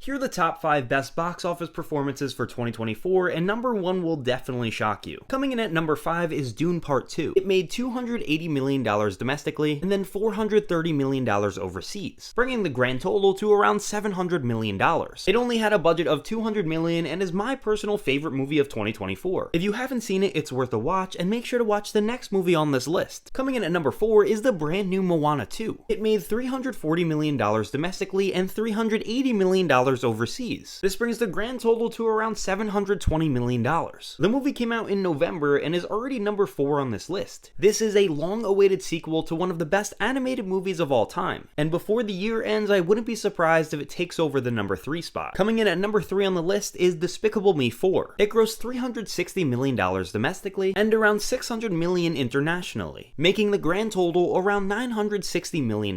Here are the top 5 best box office performances for 2024, and number 1 will definitely shock you. Coming in at number 5 is Dune Part 2. It made $280 million domestically, and then $430 million overseas, bringing the grand total to around $700 million. It only had a budget of $200 million and is my personal favorite movie of 2024. If you haven't seen it, it's worth a watch, and make sure to watch the next movie on this list. Coming in at number 4 is the brand new Moana II. It made $340 million domestically and $380 million overseas. This brings the grand total to around $720 million. The movie came out in November and is already number 4 on this list. This is a long-awaited sequel to one of the best animated movies of all time, and before the year ends, I wouldn't be surprised if it takes over the number 3 spot. Coming in at number 3 on the list is Despicable Me 4. It grossed $360 million domestically and around $600 million internationally, making the grand total around $960 million.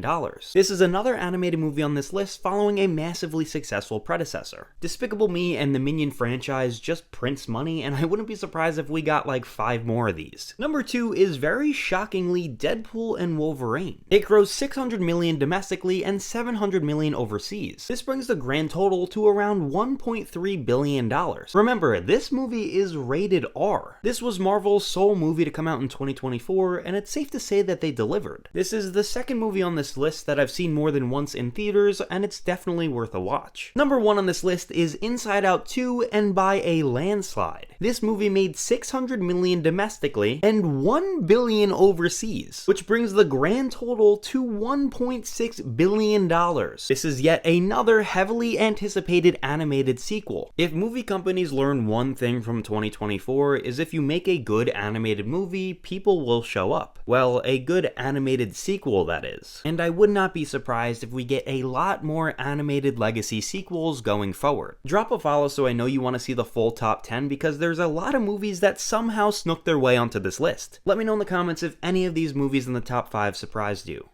This is another animated movie on this list following a massively successful predecessor. Despicable Me and the Minion franchise just prints money, and I wouldn't be surprised if we got like 5 more of these. Number 2 is very shockingly Deadpool and Wolverine. It grossed $600 million domestically and $700 million overseas. This brings the grand total to around $1.3 billion. Remember, this movie is rated R. This was Marvel's sole movie to come out in 2024, and it's safe to say that they delivered. This is the second movie on this list that I've seen more than once in theaters, and it's definitely worth a watch. Number 1 on this list is Inside Out 2, and by a landslide. This movie made $600 million domestically and $1 billion overseas, which brings the grand total to $1.6 billion. This is yet another heavily anticipated animated sequel. If movie companies learn one thing from 2024 is if you make a good animated movie, people will show up. Well, a good animated sequel, that is. And I would not be surprised if we get a lot more animated legacy sequels going forward. Drop a follow so I know you want to see the full top 10, because there's a lot of movies that somehow snuck their way onto this list. Let me know in the comments if any of these movies in the top 5 surprised you.